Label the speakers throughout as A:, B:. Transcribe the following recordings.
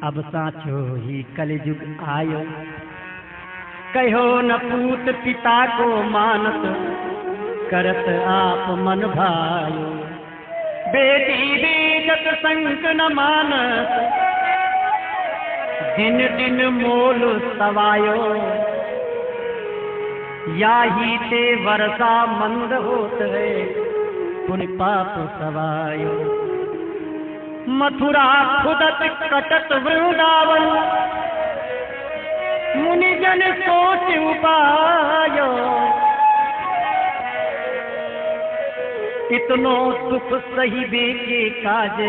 A: अब साचो ही कलयुग आयो, कहो न पूत पिता को मानत, करत आप मन भायो। बेटी बेजत संक न मानत, दिन दिन मोल सवायो। याही ते वर्षा मंद होत है, पुण्य पाप सवायो। मथुरा खुदत कटत वृंदावन, मुनिजन सोच उपायो। इतनो दुख सही बेके काज,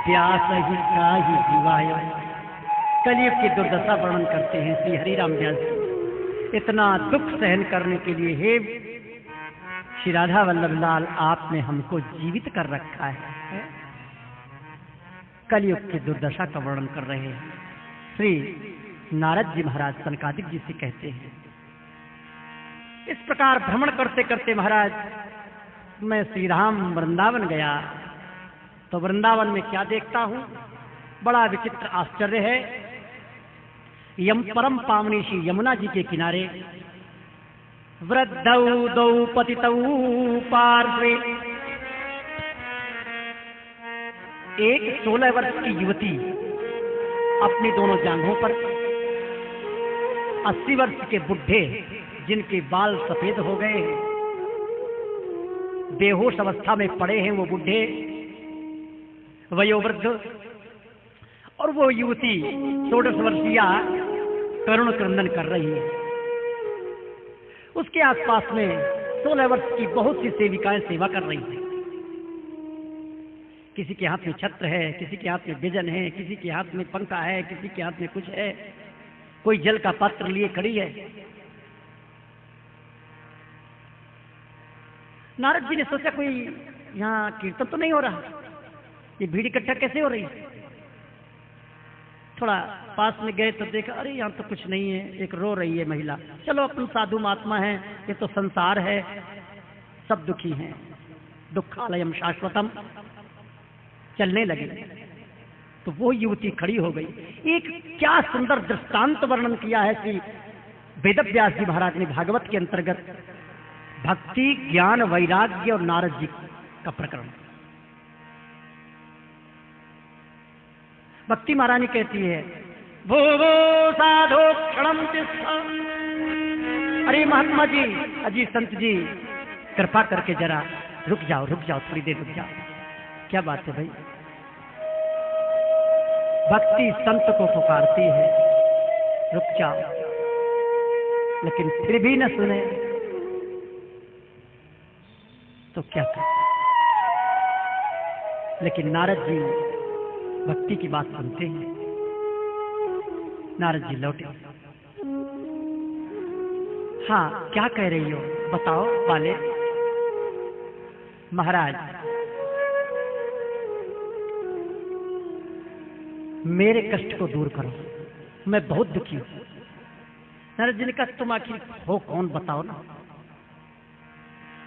A: व्यास ही काही जीवायो। कलयुग की दुर्दशा वर्णन करते हैं श्री हरिराम व्यास जी। इतना दुख सहन करने के लिए हे श्री राधा वल्लभ लाल, आपने हमको जीवित कर रखा है। कलयुग की दुर्दशा का वर्णन कर रहे हैं। श्री नारद जी महाराज सनकादिक जी से कहते हैं, इस प्रकार भ्रमण करते करते महाराज मैं श्री राम वृंदावन गया, तो वृंदावन में क्या देखता हूं, बड़ा विचित्र आश्चर्य है। परम पावनी श्री यमुना जी के किनारे वृद्धौ दौ पतितौ पार्श्वे एक 16 वर्ष की युवती अपनी दोनों जांघों पर, 80 वर्ष के बुढ़े जिनके बाल सफेद हो गए हैं, बेहोश अवस्था में पड़े हैं वो बुढ़े वयोवृद्ध, और वो युवती 16 वर्षीय करुण क्रंदन कर रही है। उसके आसपास में 16 वर्ष की बहुत सी सेविकाएं सेवा कर रही हैं। किसी के हाथ में छत्र है, किसी के हाथ में व्यजन है, किसी के हाथ में पंखा है, किसी के हाथ में कुछ है, कोई जल का पात्र लिए खड़ी है। नारद जी ने सोचा कोई यहाँ कीर्तन तो नहीं हो रहा, ये भीड़ इकट्ठा कैसे हो रही है। थोड़ा पास में गए तो देखा, अरे यहाँ तो कुछ नहीं है, एक रो रही है महिला। चलो अपन साधु महात्मा है, ये तो संसार है, सब दुखी हैं, दुखालयम शाश्वतम। चलने लगे तो वो युवती खड़ी हो गई। एक क्या सुंदर दृष्टांत वर्णन किया है श्री वेदव्यास जी महाराज ने भागवत के अंतर्गत, भक्ति ज्ञान वैराग्य और नारद जी का प्रकरण। भक्ति महारानी कहती है, वो साधो क्षणम तिष्ठम। अरे महात्मा जी, अजी संत जी, कृपा करके जरा रुक जाओ, थोड़ी देर रुक जाओ। क्या बात है भाई। भक्ति संत को पुकारती है, रुक जाओ, लेकिन फिर भी न सुने तो क्या कर। लेकिन नारद जी भक्ति की बात सुनते हैं। नारद जी लौटे। हाँ, क्या कह रही हो, बताओ बाले। महाराज, मेरे कष्ट को दूर करो, मैं बहुत दुखी हूं। नारद जी ने कहा, तुम आखिर हो कौन, बताओ ना।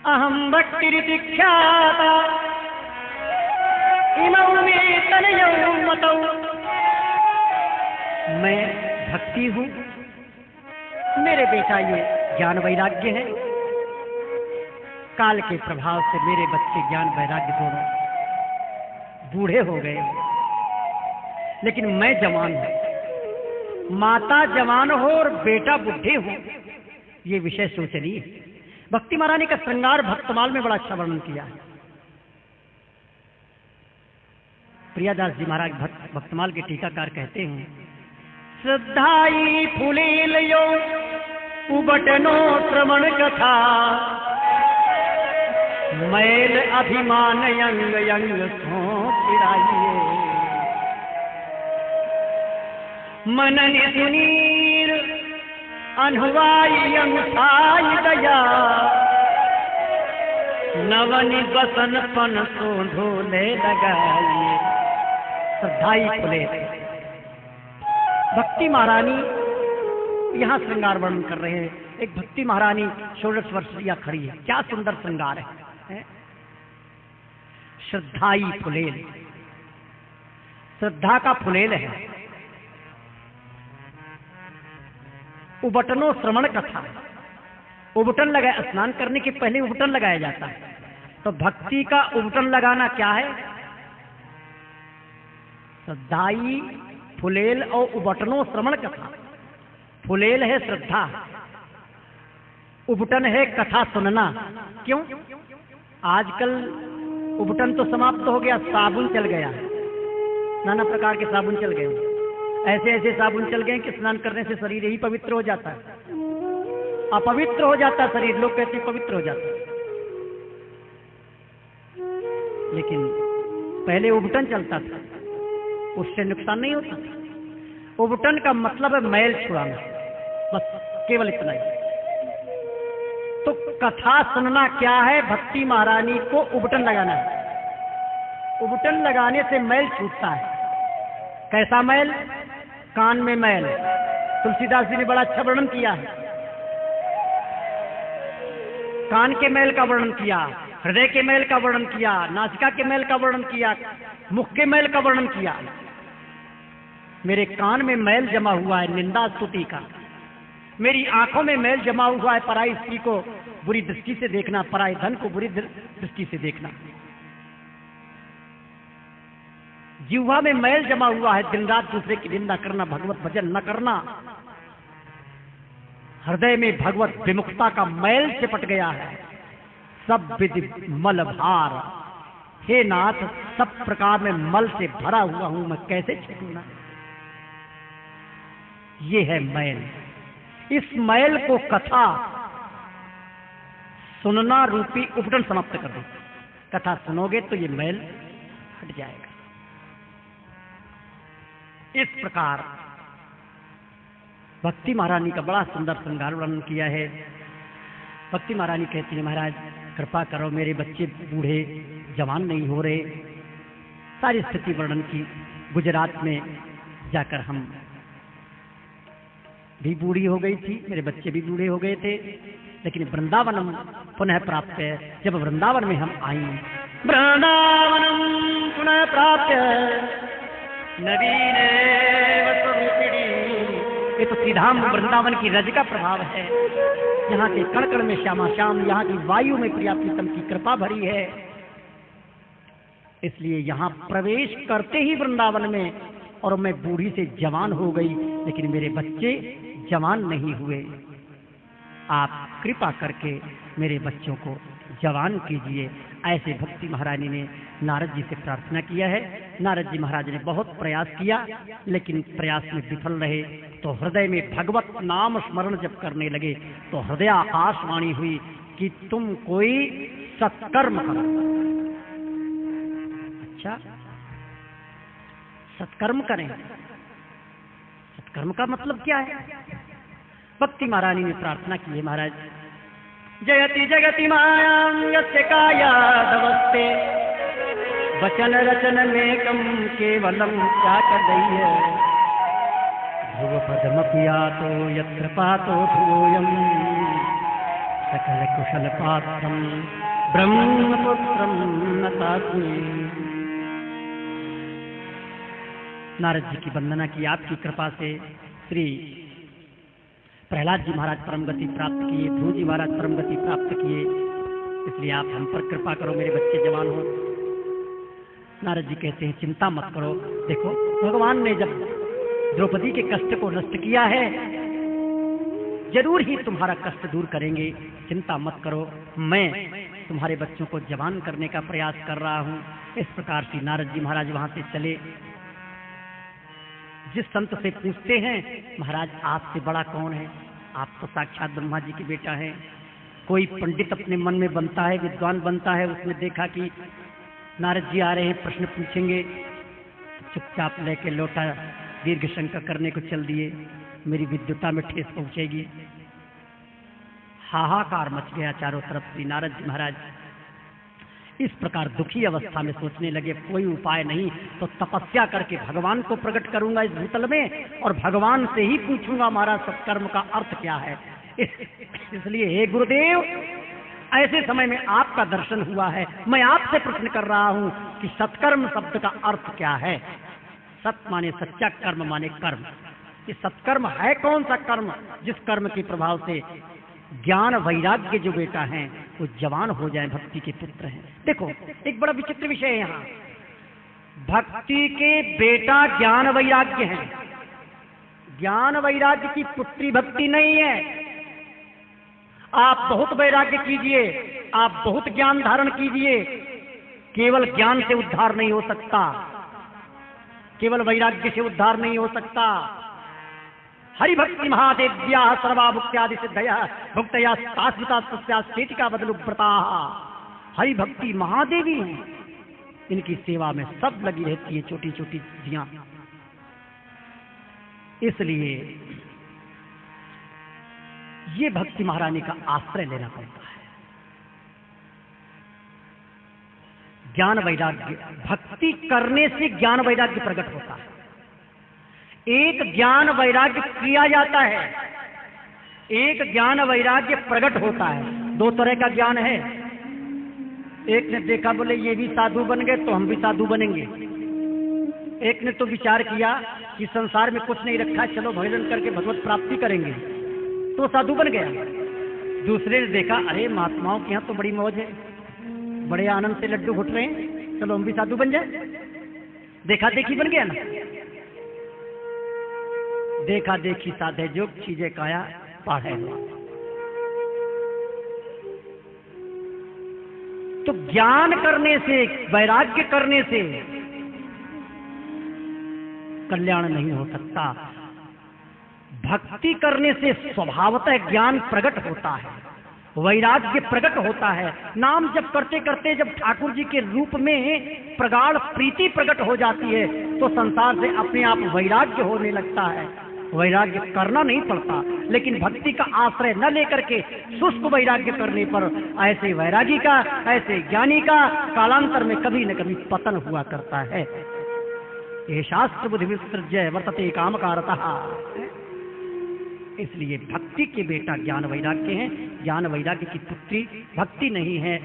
A: अहम भक्ति ख्याता इमौ में तनयौ मतौ। मैं भक्ति हूं, मेरे बेटा ये ज्ञान वैराग्य है। काल के प्रभाव से मेरे बच्चे ज्ञान वैराग्य दोनों बूढ़े हो गए, लेकिन मैं जवान हूं। माता जवान हो और बेटा बुढ़े हो, ये विषय सोचनीय है। भक्ति महारानी का श्रृंगार भक्तमाल में बड़ा अच्छा वर्णन किया है। प्रियादास जी महाराज भक्तमाल के टीकाकार कहते हैं, श्रद्धाई फुलेलयो उबटनो श्रवण कथा, मैल अभिमान यंग यंग सो चिराइए। मनन सुनीर अनहुआई अंगसाई दया, नवनि बसन पन सो ढोले लगाइए। श्रद्धाई फुले। भक्ति महारानी यहाँ श्रृंगार वर्णन कर रहे हैं। एक भक्ति महारानी 16 वर्षीय खड़ी है, क्या सुंदर श्रृंगार है। श्रद्धाई फुलेल। श्रद्धा का फुलेल है। उबटनो श्रवण कथा, उबटन लगाए, स्नान करने के पहले उबटन लगाया जाता है। तो भक्ति का उबटन लगाना क्या है? श्रद्धाई फुलेल और उबटनो श्रवण कथा। फुलेल है श्रद्धा, उबटन है कथा सुनना। क्यों? आजकल उबटन तो समाप्त हो गया, साबुन चल गया, नाना प्रकार के साबुन चल गए। ऐसे ऐसे साबुन चल गए कि स्नान करने से शरीर ही पवित्र हो जाता है, अपवित्र हो जाता शरीर। लोग कहते हैं पवित्र हो जाता, लेकिन पहले उबटन चलता था, उससे नुकसान नहीं होता। उबटन का मतलब है मैल छुड़ाना, बस केवल इतना ही। तो कथा सुनना क्या है? भक्ति महारानी को उबटन लगाना है। उबटन लगाने से मैल छूटता है। कैसा मैल? कान में मैल। तुलसीदास जी ने बड़ा अच्छा वर्णन किया है, कान के मैल का वर्णन किया, हृदय के मैल का वर्णन किया, नासिका के मैल का वर्णन किया, मुख के मैल का वर्णन किया। मेरे कान में मैल जमा हुआ है निंदा स्तुति का, मेरी आंखों में मैल जमा हुआ है पराई स्त्री को बुरी दृष्टि से देखना, पराई धन को बुरी दृष्टि से देखना। जिह्वा में मैल जमा हुआ है दिन रात दूसरे की निंदा करना, भगवत भजन न करना। हृदय में भगवत विमुखता का मैल चिपट गया है। सब विधि मल भार, हे नाथ सब प्रकार में मल से भरा हुआ हूं, मैं कैसे छूटूंगा? ये है मैल। इस मैल को कथा सुनना रूपी उपटन समाप्त कर दो। कथा सुनोगे तो ये मैल हट जाएगा। इस प्रकार भक्ति महारानी का बड़ा सुंदर श्रृंगार वर्णन किया है। भक्ति महारानी कहती है, महाराज कृपा करो, मेरे बच्चे बूढ़े जवान नहीं हो रहे। सारी स्थिति वर्णन की। गुजरात में जाकर हम भी बूढ़ी हो गई थी, मेरे बच्चे भी बूढ़े हो गए थे, लेकिन वृंदावनम पुनः प्राप्त है। जब वृंदावन में हम आई, वृंदावनम पुनः प्राप्त नवीन स्वरूपिणी। ये तो सीधा वृंदावन की रज का प्रभाव है। यहाँ के कण कण में श्यामा श्याम, यहाँ की वायु में प्रिया प्रीतम की कृपा भरी है। इसलिए यहाँ प्रवेश करते ही वृंदावन में, और मैं बूढ़ी से जवान हो गई, लेकिन मेरे बच्चे जवान नहीं हुए। आप कृपा करके मेरे बच्चों को जवान कीजिए। ऐसे भक्ति महारानी ने नारद जी से प्रार्थना किया है। नारद जी महाराज ने बहुत प्रयास किया, लेकिन प्रयास में विफल रहे। तो हृदय में भगवत नाम स्मरण जब करने लगे तो हृदय आकाशवाणी हुई कि तुम कोई सत्कर्म करो। अच्छा, सत्कर्म करें। सत्कर्म का मतलब क्या है? भक्ति महारानी ने प्रार्थना की है, महाराज जयति जगति मायां यस्य कायादवस्ते वचन रचन में कम केवलम चाकदय्य ध्रुव पदमपियातो यत्र पातो ध्रुवोऽयं सकल कुशल पात्रम ब्रह्मपुत्रम नतास्मि। नारद जी की वंदना की, आपकी कृपा से श्री प्रहलाद जी महाराज परम गति प्राप्त किए, ध्रुव जी महाराज परम गति प्राप्त किए। इसलिए आप हम पर कृपा करो, मेरे बच्चे जवान हो। नारद जी कहते हैं, चिंता मत करो। देखो, भगवान ने जब द्रौपदी के कष्ट को नष्ट किया है, जरूर ही तुम्हारा कष्ट दूर करेंगे। चिंता मत करो, मैं तुम्हारे बच्चों को जवान करने का प्रयास कर रहा हूं। इस प्रकार से नारद जी महाराज वहां से चले। जिस संत से पूछते हैं, महाराज आपसे बड़ा कौन है? आप तो साक्षात ब्रह्मा जी के बेटा हैं। कोई पंडित अपने मन में बनता है, विद्वान बनता है, उसने देखा कि नारद जी आ रहे हैं, प्रश्न पूछेंगे, चुपचाप लेके लौटा दीर्घ शंका करने को चल दिए, मेरी विद्वता में ठेस पहुंचेगी। हाहाकार मच गया चारों तरफ से। नारद जी महाराज इस प्रकार दुखी अवस्था में सोचने लगे, कोई उपाय नहीं तो तपस्या करके भगवान को प्रकट करूंगा इस भूतल में, और भगवान से ही पूछूंगा महाराज सत्कर्म का अर्थ क्या है। इसलिए हे गुरुदेव, ऐसे समय में आपका दर्शन हुआ है, मैं आपसे प्रश्न कर रहा हूं कि सत्कर्म शब्द का अर्थ क्या है। सत माने सच्चा, कर्म माने कर्म। ये सत्कर्म है कौन सा कर्म? जिस कर्म के प्रभाव से ज्ञान वैराग्य जो बेटा हैं वो जवान हो जाए, भक्ति के पुत्र हैं। देखो एक बड़ा विचित्र विषय है यहाँ, भक्ति के बेटा ज्ञान वैराग्य हैं, ज्ञान वैराग्य की पुत्री भक्ति नहीं है। आप बहुत वैराग्य कीजिए, आप बहुत ज्ञान धारण कीजिए, केवल ज्ञान से उद्धार नहीं हो सकता, केवल वैराग्य से उद्धार नहीं हो सकता। हरि भक्ति महादेव्या सर्वा भुक्त्यादि सिद्धया भुक्तया शाश्वता तस्या बदलु व्रता। हरि भक्ति महादेवी हैं, इनकी सेवा में सब लगी रहती है, छोटी छोटी चीजियां। इसलिए ये भक्ति महारानी का आश्रय लेना पड़ता है। ज्ञान वैराग्य, भक्ति करने से ज्ञान वैराग्य प्रकट होता है। एक ज्ञान वैराग्य किया जाता है, एक ज्ञान वैराग्य प्रकट होता है। दो तरह का ज्ञान है, एक ने देखा बोले ये भी साधु बन गए तो हम भी साधु बनेंगे। एक ने तो विचार किया कि संसार में कुछ नहीं रखा, चलो भजन करके भगवत प्राप्ति करेंगे, तो साधु बन गया। दूसरे ने देखा अरे महात्माओं के यहाँ तो बड़ी मौज है, बड़े आनंद से लड्डू घुट रहे हैं, चलो हम भी साधु बन जाए। देखा देखी बन गया ना, देखा देखी साधे जो चीजें काया पाढ़े हुआ। तो ज्ञान करने से, वैराग्य करने से कल्याण नहीं हो सकता। भक्ति करने से स्वभावतः ज्ञान प्रकट होता है, वैराग्य प्रकट होता है। नाम जप करते करते जब ठाकुर जी के रूप में प्रगाढ़ प्रीति प्रकट हो जाती है तो संसार से अपने आप वैराग्य होने लगता है। वैराग्य करना नहीं पड़ता, लेकिन भक्ति का आश्रय न लेकर के शुष्क वैराग्य करने पर ऐसे वैरागी का, ऐसे ज्ञानी का कालांतर में कभी न कभी पतन हुआ करता है। ये शास्त्र बुद्धि विसृज्य वर्तते कामकारतः। इसलिए भक्ति के बेटा ज्ञान वैराग्य हैं, ज्ञान वैराग्य की पुत्री भक्ति नहीं है।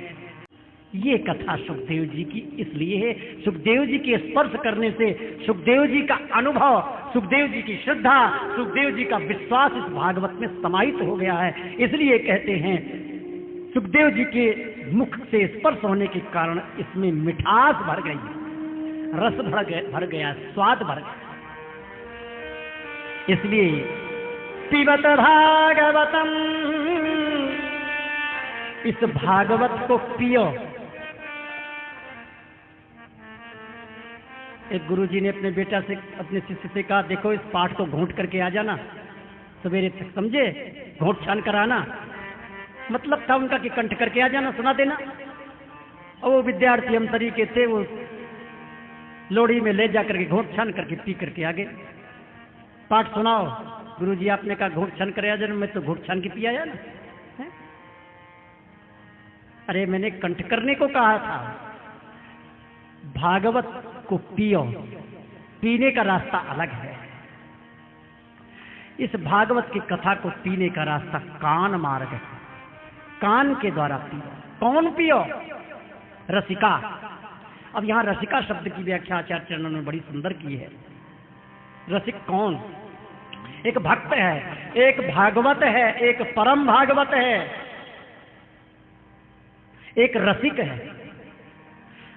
A: ये कथा सुखदेव जी की इसलिए है, सुखदेव जी के स्पर्श करने से सुखदेव जी का अनुभव, सुखदेव जी की श्रद्धा, सुखदेव जी का विश्वास इस भागवत में समाहित हो गया है। इसलिए कहते हैं सुखदेव जी के मुख से स्पर्श होने के कारण इसमें मिठास भर गई, रस भर गया, स्वाद भर गया। इसलिए पिबत भागवतम, इस भागवत को पियो। एक गुरुजी ने अपने बेटा से, अपने शिष्य से कहा देखो इस पाठ को घोंट करके आ जाना सवेरे तक, समझे, घोंट छान कर आना। मतलब था उनका कि कंठ करके आ जाना, सुना देना। और वो विद्यार्थी हम तरीके थे, वो लोड़ी में ले जाकर के घोंट छान करके पी करके आ गए। पाठ सुनाओ, गुरुजी आपने कहा घोंट छान कर आ जाना, मैं तो घोंट छान के पी आया ना। अरे मैंने कंठ करने को कहा था। भागवत को पियो, पीने का रास्ता अलग है। इस भागवत की कथा को पीने का रास्ता कान मार्ग है, कान के द्वारा पियो। कौन पियो? रसिका। अब यहां रसिका शब्द की व्याख्या आचार्य चरणों ने बड़ी सुंदर की है। रसिक कौन? एक भक्त है, एक भागवत है, एक परम भागवत है, एक रसिक है।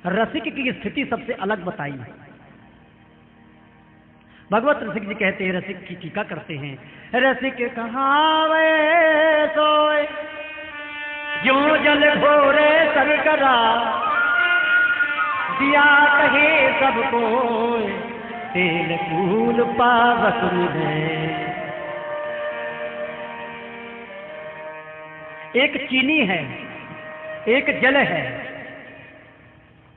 A: रसिक की स्थिति सबसे अलग बताई है। भगवत रसिक जी कहते हैं, रसिक की टीका करते हैं, रसिक कहावे सोए जो जल घोरे सब करा, दिया कहे सबको तेल फूल पावक है। एक चीनी है, एक जल है।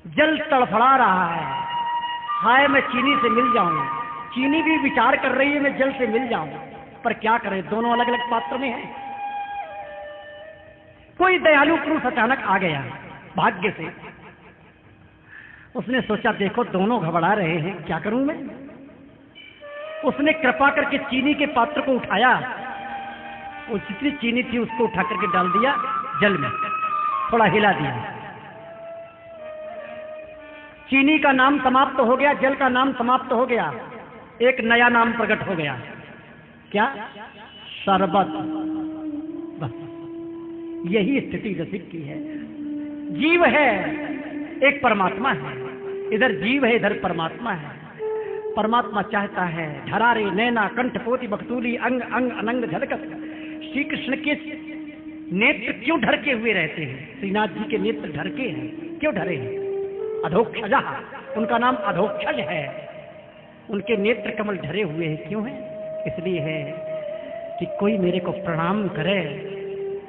A: जल तड़फड़ा रहा है, हाय मैं चीनी से मिल जाऊं। चीनी भी विचार कर रही है मैं जल से मिल जाऊं, पर क्या करें, दोनों अलग अलग पात्र में हैं। कोई दयालु पुरुष अचानक आ गया भाग्य से, उसने सोचा देखो दोनों घबरा रहे हैं, क्या करूं मैं। उसने कृपा करके चीनी के पात्र को उठाया, वो जितनी चीनी थी उसको उठा करके डाल दिया जल में, थोड़ा हिला दिया। चीनी का नाम समाप्त हो गया, जल का नाम समाप्त हो गया, एक नया नाम प्रकट हो गया। क्या? शरबत। बस यही स्थिति रसिक की है। जीव है, एक परमात्मा है, इधर जीव है, इधर परमात्मा है। परमात्मा चाहता है ढरारे नैना कंठ पोती बखतूली अंग अंग अनंग झलकत। श्री कृष्ण के नेत्र क्यों ढरके हुए रहते हैं? श्रीनाथ जी के नेत्र ढरके हैं, क्यों ढरे हैं? अधोक्षजा, उनका नाम अधोक्षज है, उनके नेत्र कमल ढरे हुए हैं। क्यों है? इसलिए है कि कोई मेरे को प्रणाम करे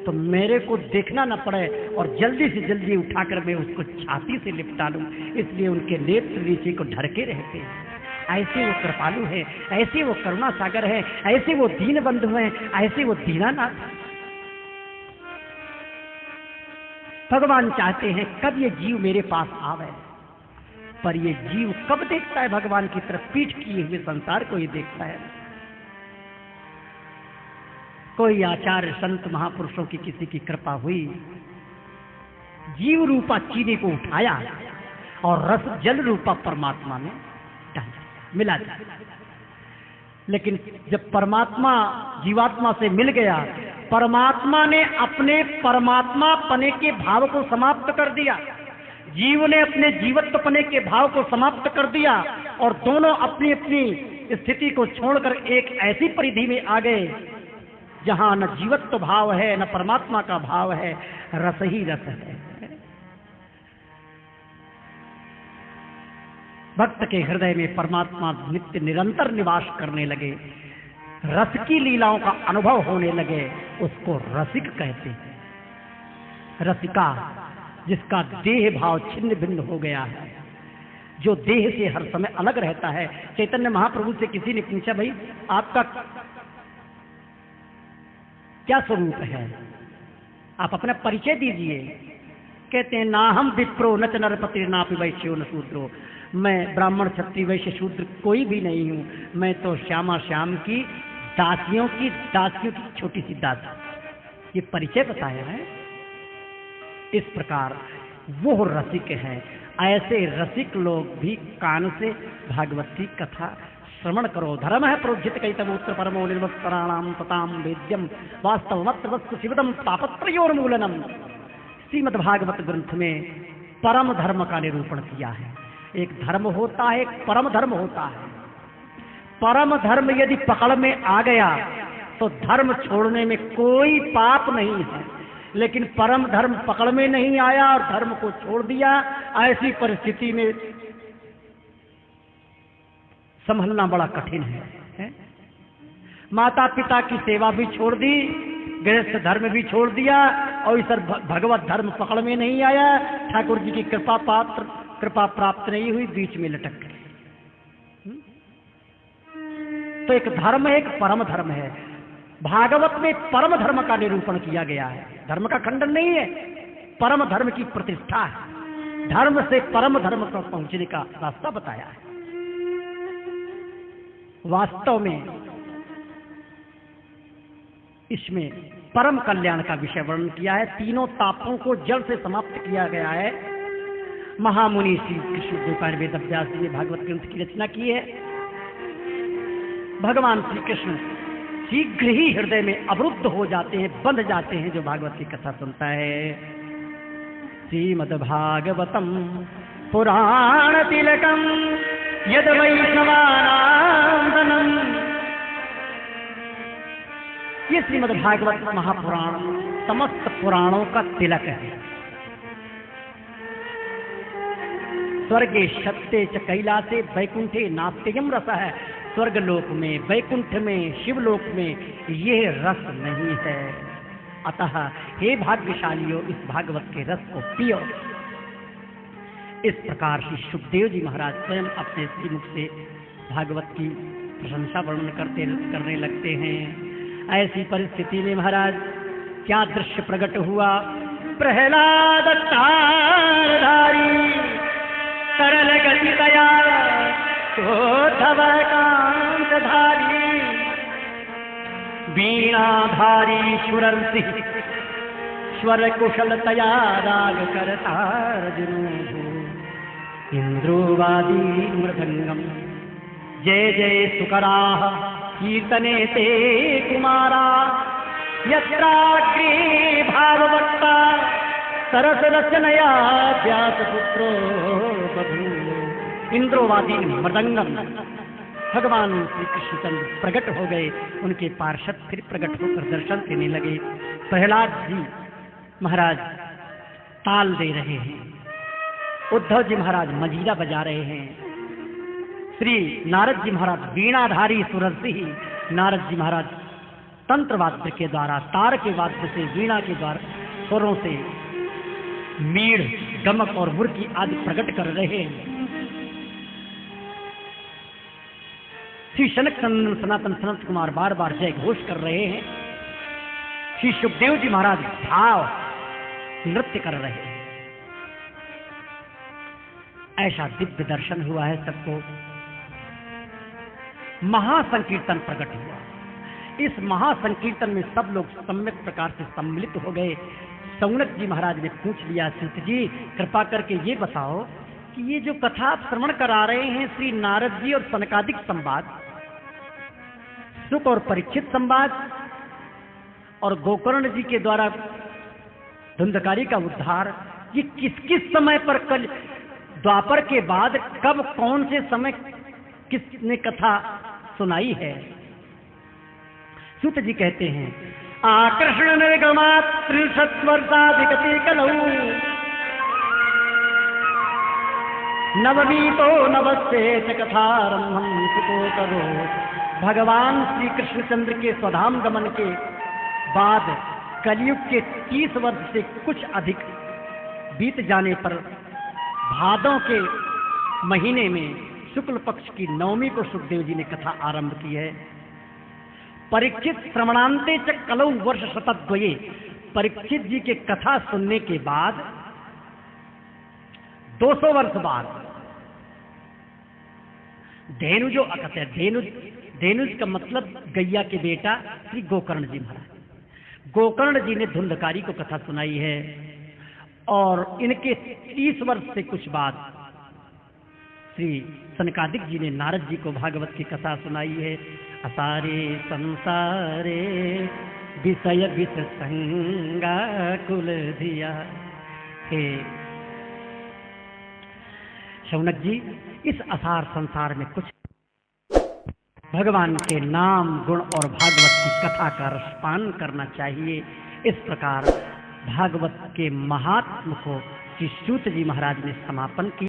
A: तो मेरे को देखना न पड़े और जल्दी से जल्दी उठाकर मैं उसको छाती से लिपटा लूं। इसलिए उनके नेत्र नीचे को ढरके रहते हैं। ऐसे वो कृपालु है, ऐसे वो करुणा सागर है, ऐसे वो दीन बंधु हैं, ऐसे वो दीनानाथ। भगवान चाहते हैं कब ये जीव मेरे पास आवे, पर ये जीव कब देखता है भगवान की तरफ? पीठ किए हुए संसार को ये देखता है। कोई आचार्य संत महापुरुषों की किसी की कृपा हुई, जीव रूपा चीनी को उठाया और रस जल रूपा परमात्मा में मिला दिया। लेकिन जब परमात्मा जीवात्मा से मिल गया, परमात्मा ने अपने परमात्मा पने के भाव को समाप्त कर दिया, जीव ने अपने जीवत्व पने के भाव को समाप्त कर दिया और दोनों अपनी अपनी स्थिति को छोड़कर एक ऐसी परिधि में आ गए जहां न जीवत्व भाव है न परमात्मा का भाव है, रस ही रस है। भक्त के हृदय में परमात्मा नित्य निरंतर निवास करने लगे, रस की लीलाओं का अनुभव होने लगे, उसको रसिक कहते हैं। रसिका, जिसका देह भाव छिन्न भिन्न हो गया है, जो देह से हर समय अलग रहता है। चैतन्य महाप्रभु से किसी ने पूछा, भाई आपका क्या स्वरूप है, आप अपना परिचय दीजिए। कहते हैं, ना हम विप्रो न च नरपति ना पि वैश्यो न शूद्रो, मैं ब्राह्मण क्षत्रिय वैश्य शूद्र कोई भी नहीं हूं, मैं तो श्यामा श्याम की दासियों की छोटी सी दासी। ये परिचय बताया है। इस प्रकार वो रसिक हैं। ऐसे रसिक लोग भी कान से भागवती कथा श्रवण करो। धर्म है प्रोज्जित कैतमूत्र परमो निर्वत्तराणाम तताम वेद्यम वास्तवमत्र वस्तु शिवदम तापत्रयोर्मूलनम। श्रीमद् भागवत ग्रंथ में परम धर्म का निरूपण किया है। एक धर्म होता है, एक परम धर्म होता है। परम धर्म यदि पकड़ में आ गया तो धर्म छोड़ने में कोई पाप नहीं है, लेकिन परम धर्म पकड़ में नहीं आया और धर्म को छोड़ दिया, ऐसी परिस्थिति में संभलना बड़ा कठिन है? माता पिता की सेवा भी छोड़ दी, गृहस्थ धर्म भी छोड़ दिया और इस भगवत धर्म पकड़ में नहीं आया, ठाकुर जी की कृपा प्राप्त नहीं हुई, बीच में लटक गए। तो एक धर्म है, एक परम धर्म है। भागवत में परम धर्म का निरूपण किया गया है। धर्म का खंडन नहीं है, परम धर्म की प्रतिष्ठा है। धर्म से परम धर्म तक पहुंचने का रास्ता बताया है। वास्तव में इसमें परम कल्याण का विषय वर्णन किया है। तीनों तापों को जड़ से समाप्त किया गया है। महामुनि श्री कृष्ण गोपाल वेद व्यास जी ने भागवत ग्रंथ की रचना की है। भगवान श्री कृष्ण शीघ्र ही हृदय में अवरुद्ध हो जाते हैं, बंध जाते हैं जो भागवत की कथा सुनता है। श्रीमद् भागवतम पुराण तिलकम यद वैष्णवानां धनम। ये श्रीमद् भागवत महापुराण समस्त पुराणों का तिलक है। स्वर्गे सत्ते च कैलासे वैकुंठे नाट्यम रस है। स्वर्गलोक में, वैकुंठ में, शिवलोक में यह रस नहीं है। अतः हे भाग्यशालियों, इस भागवत के रस को पियो। इस प्रकार श्री सुखदेव जी महाराज स्वयं अपने श्रीमुख से भागवत की प्रशंसा वर्णन करने लगते हैं। ऐसी परिस्थिति में महाराज क्या दृश्य प्रकट हुआ। प्रहलाद तारधारी सरल गति दया धव कांतधारी वीणाधारी सुरंसी स्वर कुशलतया राग करता अर्जुनो। इंद्रोवादी मृदंगम जय जय सुकरा कीर्तने ते कुमारा यत्राग्रे भाववत्ता सरस रचनया व्यासपुत्रो बभूव। इंद्रोवादी मृदंगम, भगवान श्री कृष्णचंद्र प्रकट हो गए, उनके पार्षद फिर प्रकट होकर दर्शन देने लगे। प्रहलाद जी महाराज ताल दे रहे हैं, उद्धव जी महाराज मजीरा बजा रहे हैं, श्री नारद जी महाराज वीणाधारी सुरर्षि, नारद जी महाराज तंत्र वाद्य के द्वारा, तार के वाद्य से, वीणा के द्वारा स्वरों से मीड़, गमक और मुर्की आदि प्रकट कर रहे हैं। श्री शनक नंदन सनातन सनत कुमार बार बार जय घोष कर रहे हैं। श्री सुखदेव जी महाराज भाव नृत्य कर रहे हैं। ऐसा दिव्य दर्शन हुआ है सबको। महासंकीर्तन प्रकट हुआ। इस महासंकीर्तन में सब लोग सम्यक प्रकार से सम्मिलित हो गए। सौनक जी महाराज ने पूछ लिया, सूत जी कृपा करके ये बताओ कि ये जो कथा आप श्रवण करा रहे हैं, श्री नारद जी और सनकादिक संवाद, सुख और परीक्षित संवाद और गोकर्ण जी के द्वारा धुंधकारी का उद्धार, ये किस किस समय पर, कल द्वापर के बाद कब कौन से समय किसने कथा सुनाई है? सूत जी कहते हैं, आकर्षण निर्गमात् 63 वर्षाधिगते कलौ नवमीतो नवस्ते कथारंभं सुतो करो। भगवान श्री कृष्णचंद्र के स्वधाम गमन के बाद कलयुग के 30 वर्ष से कुछ अधिक बीत जाने पर भादों के महीने में शुक्ल पक्ष की नवमी को सुखदेव जी ने कथा आरंभ की है। परीक्षित श्रवणांते च कलौ वर्ष शतद्वये, परीक्षित जी के कथा सुनने के बाद 200 वर्ष बाद धेनु जो कहते हैं, धेनुज का मतलब गैया के बेटा श्री गोकर्ण जी महाराज, गोकर्ण जी ने धुंधकारी को कथा सुनाई है। और इनके 30 वर्ष से कुछ बाद श्री सनकादिक जी ने नारद जी को भागवत की कथा सुनाई है। असारे संसारे विषय विष संगा कुल धिया। हे शौनक जी, इस असार संसार में कुछ भगवान के नाम, गुण और भागवत की कथा का रसपान करना चाहिए। इस प्रकार भागवत के महात्म को श्री सूत जी महाराज ने समापन किया।